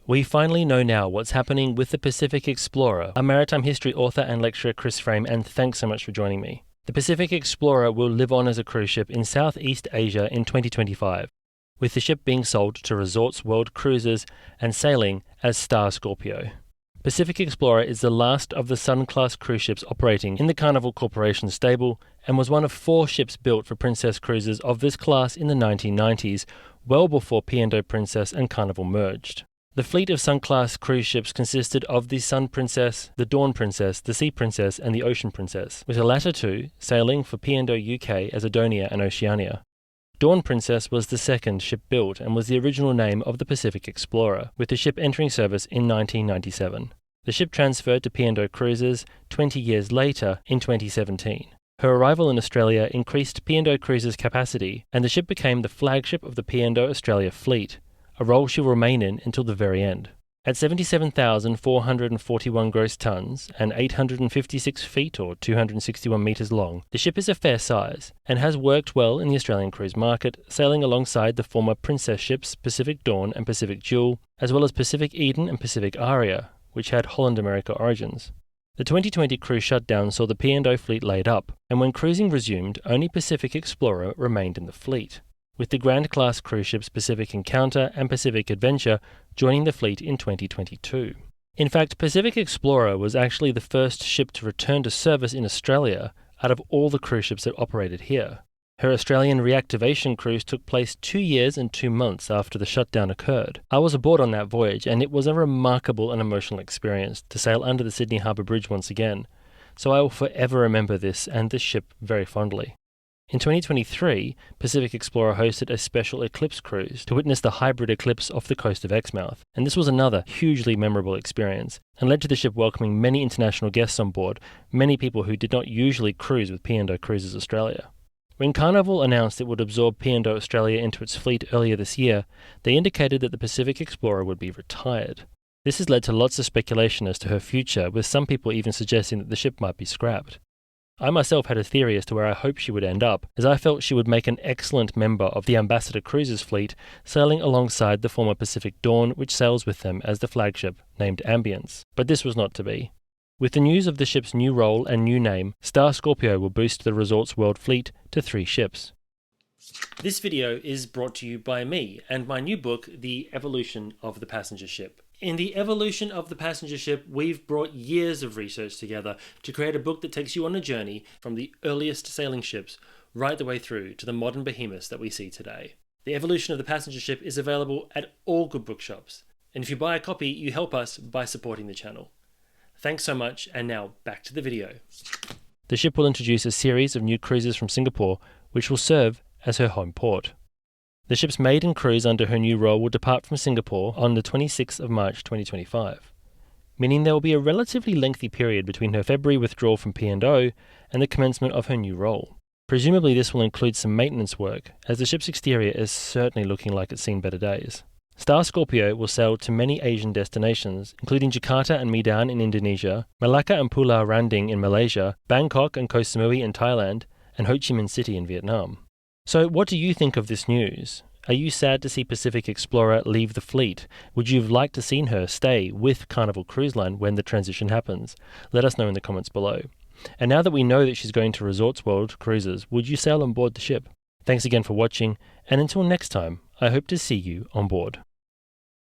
We finally know now what's happening with the Pacific Explorer. I'm maritime history author and lecturer Chris Frame, and thanks so much for joining me. The Pacific Explorer will live on as a cruise ship in Southeast Asia in 2025, with the ship being sold to Resorts World Cruises and sailing as Star Scorpio. Pacific Explorer is the last of the Sun-class cruise ships operating in the Carnival Corporation stable and was one of 4 ships built for Princess cruises of this class in the 1990s, well before P&O Princess and Carnival merged. The fleet of Sun-class cruise ships consisted of the Sun Princess, the Dawn Princess, the Sea Princess and the Ocean Princess, with the latter two sailing for P&O UK as Adonia and Oceania. Dawn Princess was the second ship built and was the original name of the Pacific Explorer, with the ship entering service in 1997. The ship transferred to P&O Cruises 20 years later in 2017. Her arrival in Australia increased P&O Cruises' capacity, and the ship became the flagship of the P&O Australia fleet, a role she will remain in until the very end. At 77,441 gross tonnes and 856 feet or 261 metres long, the ship is a fair size and has worked well in the Australian cruise market, sailing alongside the former Princess ships Pacific Dawn and Pacific Jewel, as well as Pacific Eden and Pacific Aria, which had Holland America origins. The 2020 cruise shutdown saw the P&O fleet laid up, and when cruising resumed, only Pacific Explorer remained in the fleet, with the Grand Class cruise ships Pacific Encounter and Pacific Adventure joining the fleet in 2022. In fact, Pacific Explorer was actually the first ship to return to service in Australia out of all the cruise ships that operated here. Her Australian reactivation cruise took place 2 years and 2 months after the shutdown occurred. I was aboard on that voyage, and it was a remarkable and emotional experience to sail under the Sydney Harbour Bridge once again, so I will forever remember this and this ship very fondly. In 2023, Pacific Explorer hosted a special eclipse cruise to witness the hybrid eclipse off the coast of Exmouth, and this was another hugely memorable experience, and led to the ship welcoming many international guests on board, many people who did not usually cruise with P&O Cruises Australia. When Carnival announced it would absorb P&O Australia into its fleet earlier this year, they indicated that the Pacific Explorer would be retired. This has led to lots of speculation as to her future, with some people even suggesting that the ship might be scrapped. I myself had a theory as to where I hoped she would end up, as I felt she would make an excellent member of the Ambassador Cruises fleet, sailing alongside the former Pacific Dawn, which sails with them as the flagship, named Ambience. But this was not to be. With the news of the ship's new role and new name, Star Scorpio will boost the Resorts World fleet to 3 ships. This video is brought to you by me and my new book, The Evolution of the Passenger Ship. In The Evolution of the Passenger Ship, we've brought years of research together to create a book that takes you on a journey from the earliest sailing ships right the way through to the modern behemoths that we see today. The Evolution of the Passenger Ship is available at all good bookshops, and if you buy a copy, you help us by supporting the channel. Thanks so much, and now back to the video. The ship will introduce a series of new cruises from Singapore, which will serve as her home port. The ship's maiden cruise under her new role will depart from Singapore on the 26th of March 2025, meaning there will be a relatively lengthy period between her February withdrawal from P&O and the commencement of her new role. Presumably this will include some maintenance work, as the ship's exterior is certainly looking like it's seen better days. Star Scorpio will sail to many Asian destinations, including Jakarta and Medan in Indonesia, Malacca and Pulau Randing in Malaysia, Bangkok and Koh Samui in Thailand, and Ho Chi Minh City in Vietnam. So what do you think of this news? Are you sad to see Pacific Explorer leave the fleet? Would you have liked to seen her stay with Carnival Cruise Line when the transition happens? Let us know in the comments below. And now that we know that she's going to Resorts World Cruises, would you sail on board the ship? Thanks again for watching, and until next time, I hope to see you on board.